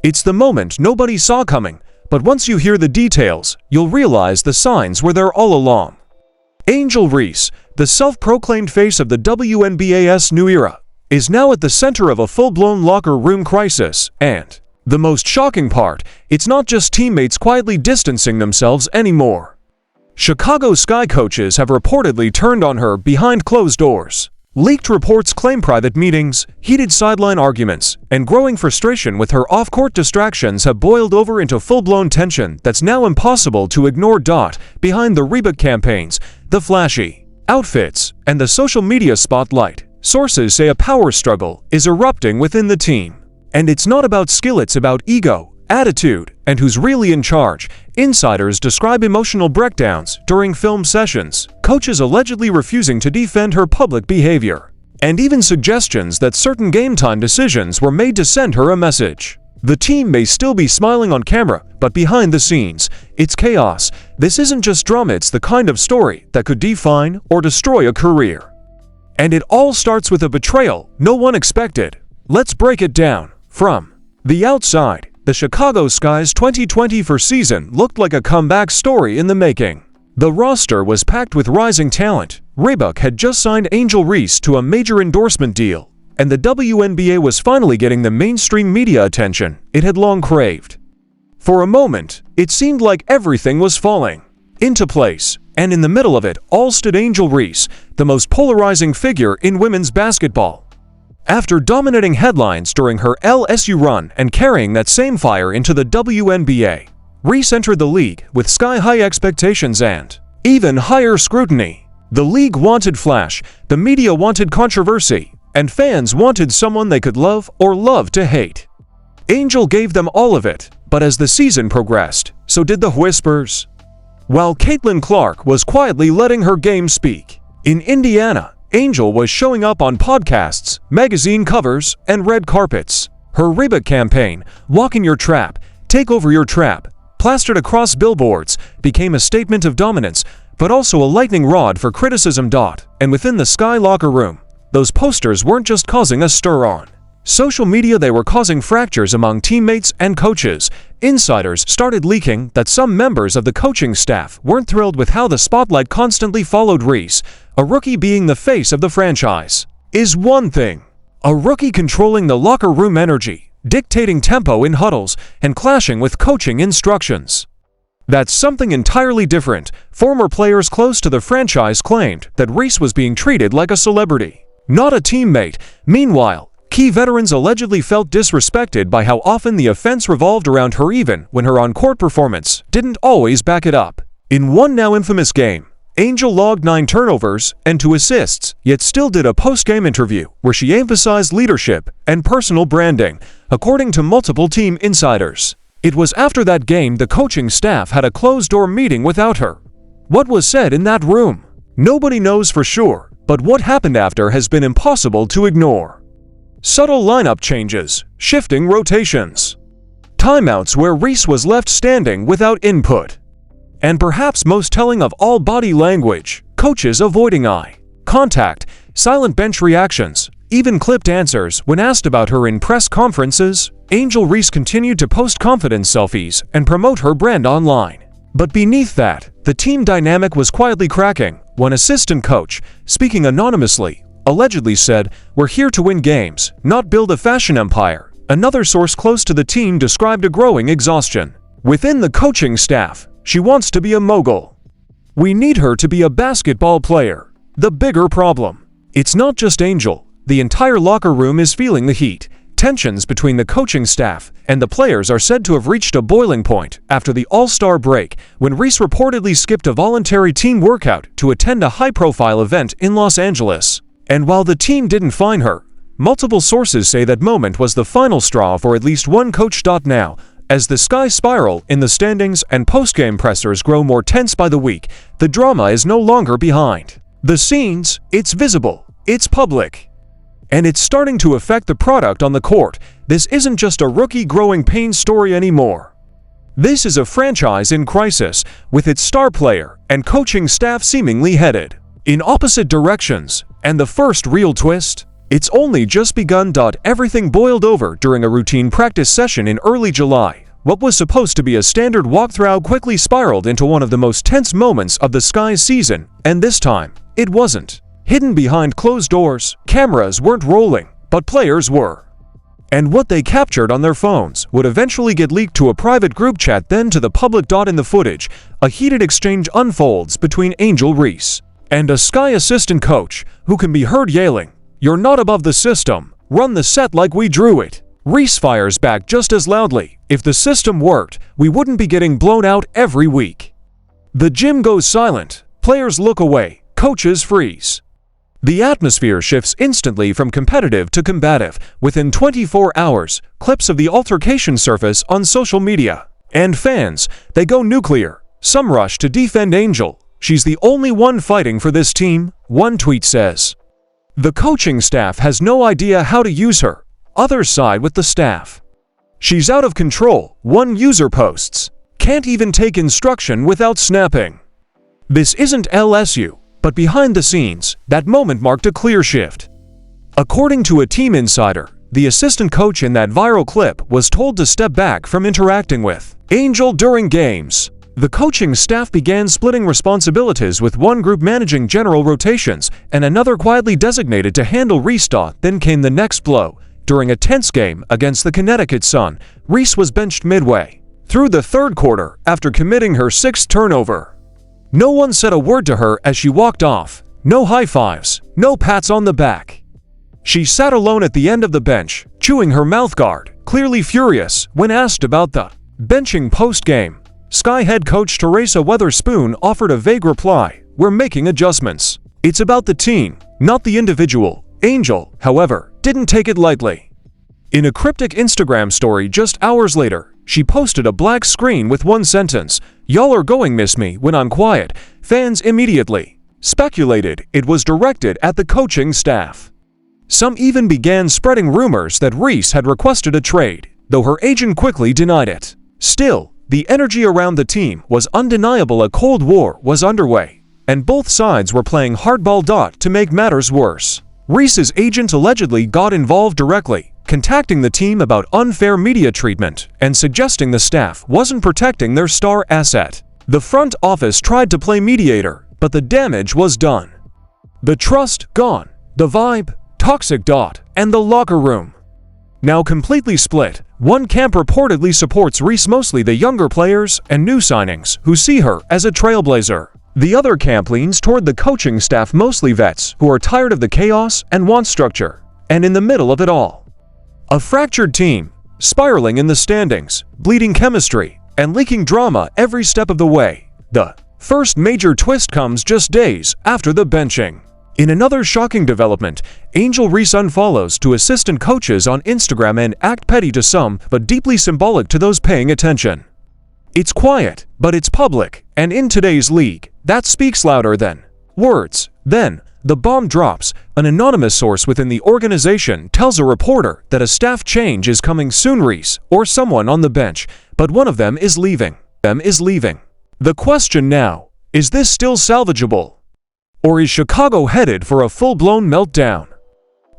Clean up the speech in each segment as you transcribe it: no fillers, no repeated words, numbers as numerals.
It's the moment nobody saw coming, but once you hear the details, you'll realize the signs were there all along. Angel Reese, the self-proclaimed face of the WNBA's new era, is now at the center of a full-blown locker room crisis, and the most shocking part, it's not just teammates quietly distancing themselves anymore. Chicago Sky coaches have reportedly turned on her behind closed doors. Leaked reports claim private meetings, heated sideline arguments, and growing frustration with her off-court distractions have boiled over into full-blown tension that's now impossible to ignore. Behind the Reebok campaigns, the flashy outfits, and the social media spotlight, sources say a power struggle is erupting within the team. And it's not about skill, it's about ego, attitude, and who's really in charge. Insiders describe emotional breakdowns during film sessions, coaches allegedly refusing to defend her public behavior, and even suggestions that certain game-time decisions were made to send her a message. The team may still be smiling on camera, but behind the scenes, it's chaos. This isn't just drama, it's the kind of story that could define or destroy a career. And it all starts with a betrayal no one expected. Let's break it down. From the outside, the Chicago Sky's 2024 season looked like a comeback story in the making. The roster was packed with rising talent. Reebok had just signed Angel Reese to a major endorsement deal, and the WNBA was finally getting the mainstream media attention it had long craved. For a moment, it seemed like everything was falling into place, and in the middle of it all stood Angel Reese, the most polarizing figure in women's basketball. After dominating headlines during her LSU run and carrying that same fire into the WNBA, Reese entered the league with sky-high expectations and even higher scrutiny. The league wanted flash, the media wanted controversy, and fans wanted someone they could love or love to hate. Angel gave them all of it, but as the season progressed, so did the whispers. While Caitlin Clark was quietly letting her game speak, in Indiana, Angel was showing up on podcasts, magazine covers, and red carpets. Her Reebok campaign, "Walk in Your Trap, Take Over Your Trap," plastered across billboards, became a statement of dominance, but also a lightning rod for criticism. And within the Sky locker room, those posters weren't just causing a stir on social media, they were causing fractures among teammates and coaches. Insiders started leaking that some members of the coaching staff weren't thrilled with how the spotlight constantly followed Reese. A rookie being the face of the franchise is one thing. A rookie controlling the locker room energy, dictating tempo in huddles, and clashing with coaching instructions. That's something entirely different. Former players close to the franchise claimed that Reese was being treated like a celebrity, not a teammate. Meanwhile, key veterans allegedly felt disrespected by how often the offense revolved around her, even when her on-court performance didn't always back it up. In one now infamous game, Angel logged 9 turnovers and 2 assists, yet still did a post-game interview where she emphasized leadership and personal branding, according to multiple team insiders. It was after that game the coaching staff had a closed-door meeting without her. What was said in that room? Nobody knows for sure, but what happened after has been impossible to ignore. Subtle lineup changes, shifting rotations, timeouts where Reese was left standing without input, and perhaps most telling of all, body language, coaches avoiding eye contact, silent bench reactions, even clipped answers when asked about her in press conferences. Angel Reese continued to post confidence selfies and promote her brand online. But beneath that, the team dynamic was quietly cracking. One assistant coach, speaking anonymously, allegedly said, "We're here to win games, not build a fashion empire." Another source close to the team described a growing exhaustion within the coaching staff. She wants to be a mogul. We need her to be a basketball player. The bigger problem, it's not just Angel. The entire locker room is feeling the heat. Tensions between the coaching staff and the players are said to have reached a boiling point after the All-Star break, when Reese reportedly skipped a voluntary team workout to attend a high-profile event in Los Angeles. And while the team didn't fine her, multiple sources say that moment was the final straw for at least one coach. Now, as the Sky spiral in the standings and post-game pressers grow more tense by the week, the drama is no longer behind the scenes. It's visible, it's public, and it's starting to affect the product on the court. This isn't just a rookie growing pain story anymore. This is a franchise in crisis, with its star player and coaching staff seemingly headed in opposite directions. And the first real twist? It's only just begun. Everything boiled over during a routine practice session in early July. What was supposed to be a standard walkthrough quickly spiraled into one of the most tense moments of the Sky's season, and this time, it wasn't. Hidden behind closed doors, cameras weren't rolling, but players were. And what they captured on their phones would eventually get leaked to a private group chat, then to the public. In the footage, a heated exchange unfolds between Angel Reese and a Sky assistant coach who can be heard yelling, "You're not above the system. Run the set like we drew it." Reese fires back just as loudly, "If the system worked, we wouldn't be getting blown out every week." The gym goes silent. Players look away. Coaches freeze. The atmosphere shifts instantly from competitive to combative. Within 24 hours, clips of the altercation surface on social media. And fans, they go nuclear. Some rush to defend Angel. "She's the only one fighting for this team," one tweet says. The coaching staff has no idea how to use her. Others side with the staff. "She's out of control," one user posts. "Can't even take instruction without snapping." This isn't LSU. But behind the scenes, that moment marked a clear shift. According to a team insider, the assistant coach in that viral clip was told to step back from interacting with Angel during games. The coaching staff began splitting responsibilities, with one group managing general rotations and another quietly designated to handle Reese. Then came the next blow. During a tense game against the Connecticut Sun, Reese was benched midway through the third quarter after committing her 6th turnover. No one said a word to her as she walked off. No high fives, no pats on the back. She sat alone at the end of the bench, chewing her mouthguard, clearly furious. When asked about the benching post-game, Sky head coach Teresa Weatherspoon offered a vague reply, "We're making adjustments. It's about the team, not the individual." Angel, however, didn't take it lightly. In a cryptic Instagram story just hours later, she posted a black screen with one sentence, "Y'all are going miss me when I'm quiet." Fans immediately speculated it was directed at the coaching staff. Some even began spreading rumors that Reese had requested a trade, though her agent quickly denied it. Still, the energy around the team was undeniable. A Cold War was underway, and both sides were playing hardball. To make matters worse, Reese's agent allegedly got involved directly, contacting the team about unfair media treatment and suggesting the staff wasn't protecting their star asset. The front office tried to play mediator, but the damage was done. The trust gone, the vibe toxic. And the locker room now completely split. One camp reportedly supports Reese, mostly the younger players and new signings who see her as a trailblazer. The other camp leans toward the coaching staff, mostly vets who are tired of the chaos and want structure. And in the middle of it all, a fractured team, spiraling in the standings, bleeding chemistry, and leaking drama every step of the way. The first major twist comes just days after the benching. In another shocking development, Angel Reese unfollows two assistant coaches on Instagram and act petty to some, but deeply symbolic to those paying attention. It's quiet, but it's public, and in today's league, that speaks louder than words. Then, the bomb drops. An anonymous source within the organization tells a reporter that a staff change is coming soon. Reese, or someone on the bench, but one of them is leaving. The question now, is this still salvageable? Or is Chicago headed for a full-blown meltdown?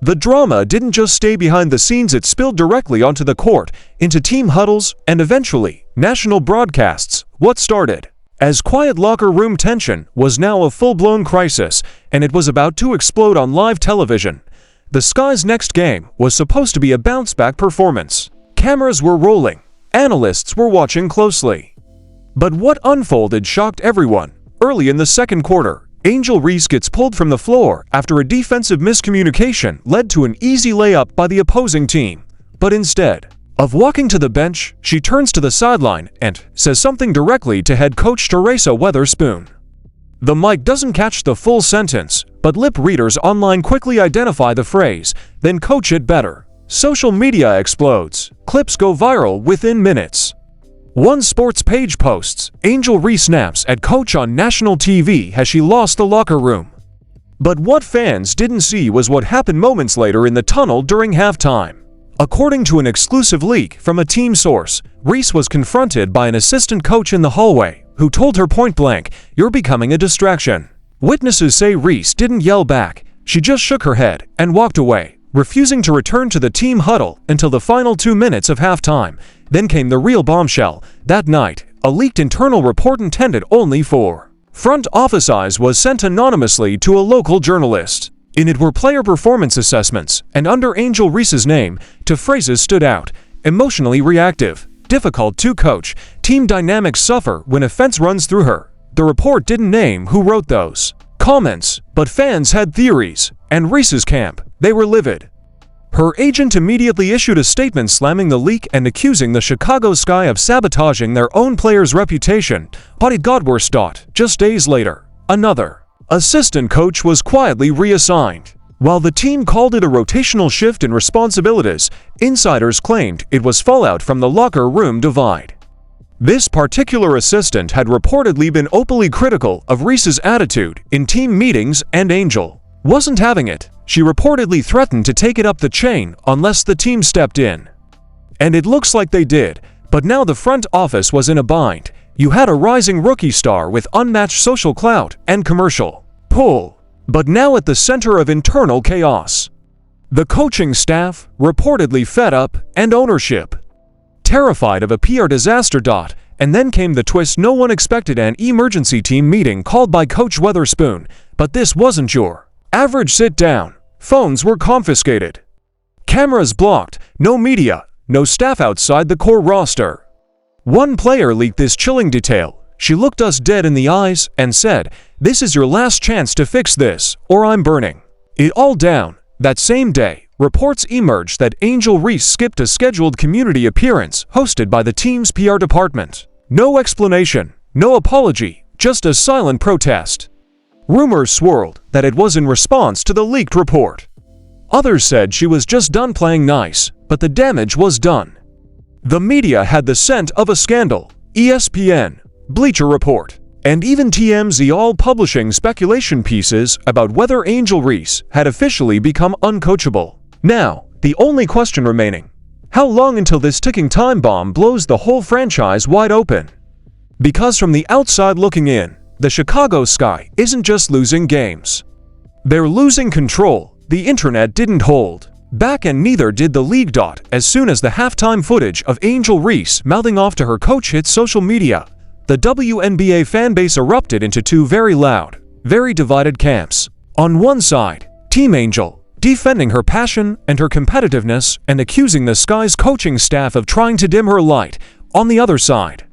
The drama didn't just stay behind the scenes, it spilled directly onto the court, into team huddles, and eventually, national broadcasts. What started as quiet locker room tension was now a full-blown crisis, and it was about to explode on live television. The Sky's next game was supposed to be a bounce-back performance. Cameras were rolling. Analysts were watching closely. But what unfolded shocked everyone. Early in the second quarter, Angel Reese gets pulled from the floor after a defensive miscommunication led to an easy layup by the opposing team. But instead of walking to the bench, she turns to the sideline and says something directly to head coach Teresa Weatherspoon. The mic doesn't catch the full sentence, but lip readers online quickly identify the phrase, "Then coach it better." Social media explodes. Clips go viral within minutes. One sports page posts, "Angel Reese snaps at coach on national TV as she lost the locker room." But what fans didn't see was what happened moments later in the tunnel during halftime. According to an exclusive leak from a team source, Reese was confronted by an assistant coach in the hallway, who told her point blank, "You're becoming a distraction." Witnesses say Reese didn't yell back, she just shook her head and walked away, refusing to return to the team huddle until the final 2 minutes of halftime. Then came the real bombshell. That night, a leaked internal report intended only for front office eyes was sent anonymously to a local journalist. In it were player performance assessments, and under Angel Reese's name, two phrases stood out: emotionally reactive, difficult to coach, team dynamics suffer when offense runs through her. The report didn't name who wrote those comments, but fans had theories, and Reese's camp, they were livid. Her agent immediately issued a statement slamming the leak and accusing the Chicago Sky of sabotaging their own player's reputation. But it got worse. Just days later, another assistant coach was quietly reassigned. While the team called it a rotational shift in responsibilities, insiders claimed it was fallout from the locker room divide. This particular assistant had reportedly been openly critical of Reese's attitude in team meetings, and Angel wasn't having it. She reportedly threatened to take it up the chain unless the team stepped in. And it looks like they did, but now the front office was in a bind. You had a rising rookie star with unmatched social clout and commercial pull, but now at the center of internal chaos. The coaching staff, reportedly fed up, and ownership terrified of a PR disaster. And then came the twist no one expected: an emergency team meeting called by Coach Weatherspoon. But this wasn't your average sit-down. Phones were confiscated, cameras blocked, no media, no staff outside the core roster. One player leaked this chilling detail. She looked us dead in the eyes and said, "This is your last chance to fix this, or I'm burning it all down." That same day, reports emerged that Angel Reese skipped a scheduled community appearance hosted by the team's PR department. No explanation, no apology, just a silent protest. Rumors swirled that it was in response to the leaked report. Others said she was just done playing nice, but the damage was done. The media had the scent of a scandal. ESPN, Bleacher Report, and even TMZ all publishing speculation pieces about whether Angel Reese had officially become uncoachable. Now, the only question remaining: how long until this ticking time bomb blows the whole franchise wide open? Because from the outside looking in, the Chicago Sky isn't just losing games. They're losing control. The internet didn't hold back, and neither did the league. As soon as the halftime footage of Angel Reese mouthing off to her coach hit social media, the WNBA fanbase erupted into two very loud, very divided camps. On one side, Team Angel, defending her passion and her competitiveness and accusing the Sky's coaching staff of trying to dim her light. On the other side,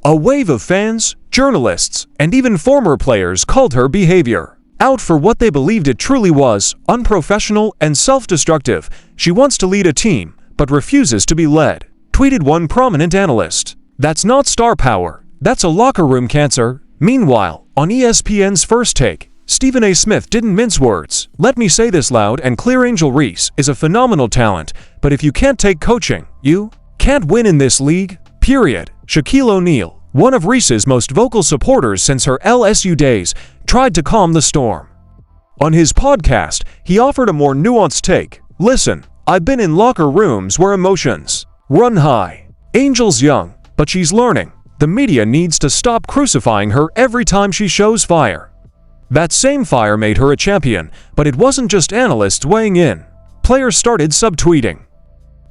a wave of fans, journalists, and even former players called her behavior out for what they believed it truly was: unprofessional and self-destructive. She wants to lead a team, but refuses to be led, tweeted one prominent analyst. That's not star power, that's a locker room cancer. Meanwhile, on ESPN's First Take, Stephen A. Smith didn't mince words. "Let me say this loud and clear: Angel Reese is a phenomenal talent, but if you can't take coaching, you can't win in this league, period." Shaquille O'Neal, one of Reese's most vocal supporters since her LSU days, tried to calm the storm. On his podcast, he offered a more nuanced take. "Listen, I've been in locker rooms where emotions run high. Angel's young, but she's learning. The media needs to stop crucifying her every time she shows fire." That same fire made her a champion, but it wasn't just analysts weighing in. Players started subtweeting.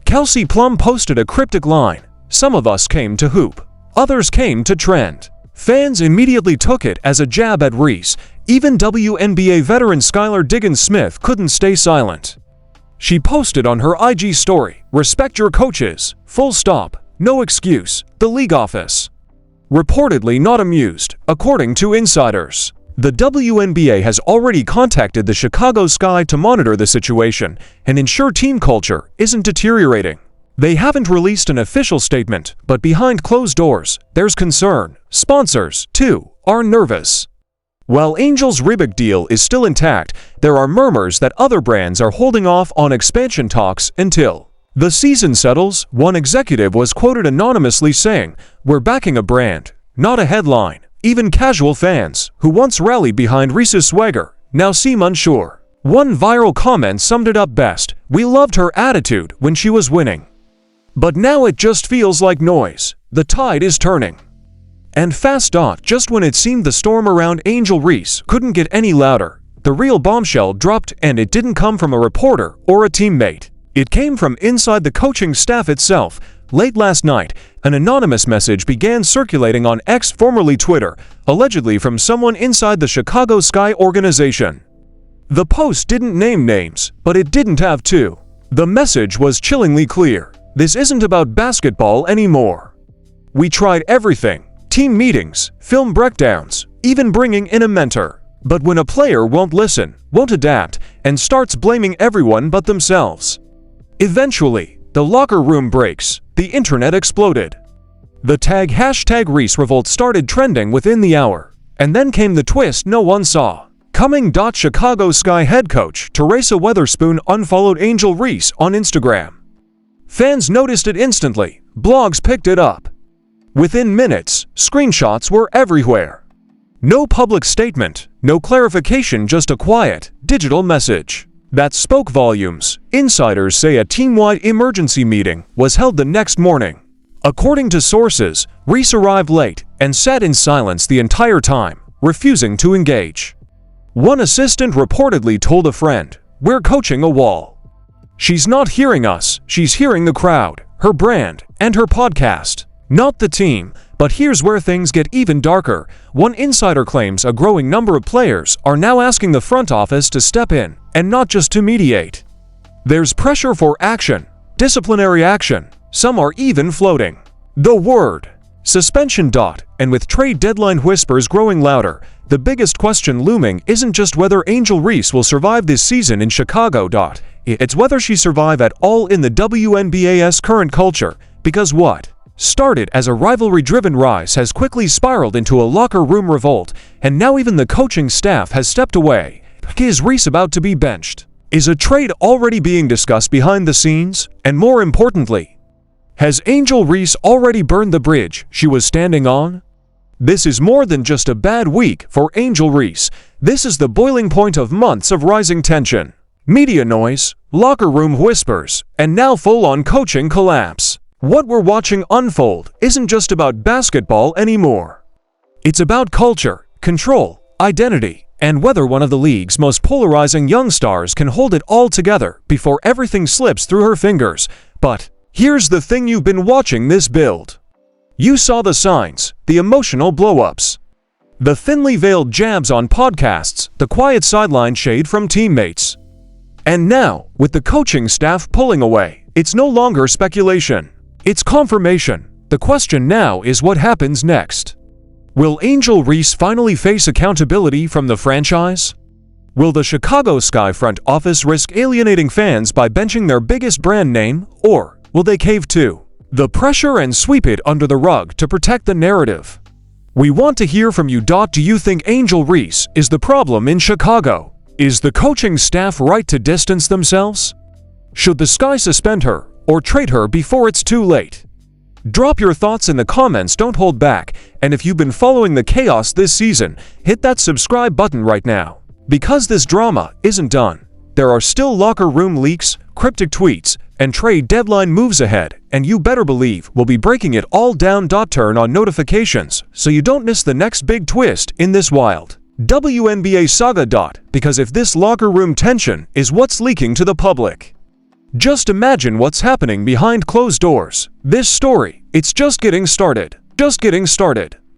Kelsey Plum posted a cryptic line: "Some of us came to hoop, others came to trend." Fans immediately took it as a jab at Reese. Even WNBA veteran Skylar Diggins-Smith couldn't stay silent. She posted on her IG story, "Respect your coaches, full stop, no excuse." The league office reportedly not amused, according to insiders. The WNBA has already contacted the Chicago Sky to monitor the situation and ensure team culture isn't deteriorating. They haven't released an official statement, but behind closed doors, there's concern. Sponsors, too, are nervous. While Angel's Reebok deal is still intact, there are murmurs that other brands are holding off on expansion talks until the season settles. One executive was quoted anonymously saying, "We're backing a brand, not a headline." Even casual fans, who once rallied behind Reese's swagger, now seem unsure. One viral comment summed it up best: "We loved her attitude when she was winning, but now it just feels like noise." The tide is turning. And fast. Just when it seemed the storm around Angel Reese couldn't get any louder, the real bombshell dropped, and it didn't come from a reporter or a teammate. It came from inside the coaching staff itself. Late last night, an anonymous message began circulating on X, formerly Twitter, allegedly from someone inside the Chicago Sky organization. The post didn't name names, but it didn't have to. The message was chillingly clear. This isn't about basketball anymore. We tried everything: team meetings, film breakdowns, even bringing in a mentor. But when a player won't listen, won't adapt, and starts blaming everyone but themselves, eventually, the locker room breaks. The internet exploded. The tag #Reese Revolt started trending within the hour. And then came the twist no one saw coming. Chicago Sky head coach Teresa Weatherspoon unfollowed Angel Reese on Instagram. Fans noticed it instantly. Blogs picked it up. Within minutes, screenshots were everywhere. No public statement, no clarification, just a quiet, digital message that spoke volumes. Insiders say a team-wide emergency meeting was held the next morning. According to sources, Reese arrived late and sat in silence the entire time, refusing to engage. One assistant reportedly told a friend, "We're coaching a wall. She's not hearing us, she's hearing the crowd, her brand, and her podcast, not the team." But here's where things get even darker. One insider claims a growing number of players are now asking the front office to step in, and not just to mediate. There's pressure for action, disciplinary action. Some are even floating the word suspension. And with trade deadline whispers growing louder, the biggest question looming isn't just whether Angel Reese will survive this season in Chicago. It's whether she survive at all in the WNBA's current culture, because what started as a rivalry-driven rise has quickly spiraled into a locker room revolt, and now even the coaching staff has stepped away. Is Reese about to be benched? Is a trade already being discussed behind the scenes? And more importantly, has Angel Reese already burned the bridge she was standing on? This is more than just a bad week for Angel Reese. This is the boiling point of months of rising tension, media noise, locker room whispers, and now full-on coaching collapse. What we're watching unfold isn't just about basketball anymore. It's about culture, control, identity, and whether one of the league's most polarizing young stars can hold it all together before everything slips through her fingers. But here's the thing: you've been watching this build. You saw the signs, the emotional blow-ups, the thinly veiled jabs on podcasts, the quiet sideline shade from teammates. And now, with the coaching staff pulling away, it's no longer speculation. It's confirmation. The question now is, what happens next? Will Angel Reese finally face accountability from the franchise? Will the Chicago Sky front office risk alienating fans by benching their biggest brand name, or will they cave to the pressure and sweep it under the rug to protect the narrative? We want to hear from you. Do you think Angel Reese is the problem in Chicago? Is the coaching staff right to distance themselves? Should the Sky suspend her or trade her before it's too late? Drop your thoughts in the comments, don't hold back, and if you've been following the chaos this season, hit that subscribe button right now. Because this drama isn't done. There are still locker room leaks, cryptic tweets, and trade deadline moves ahead, and you better believe we'll be breaking it all down. Turn on notifications so you don't miss the next big twist in this wild WNBA saga. Because if this locker room tension is what's leaking to the public, just imagine what's happening behind closed doors. This story, it's just getting started. Just getting started.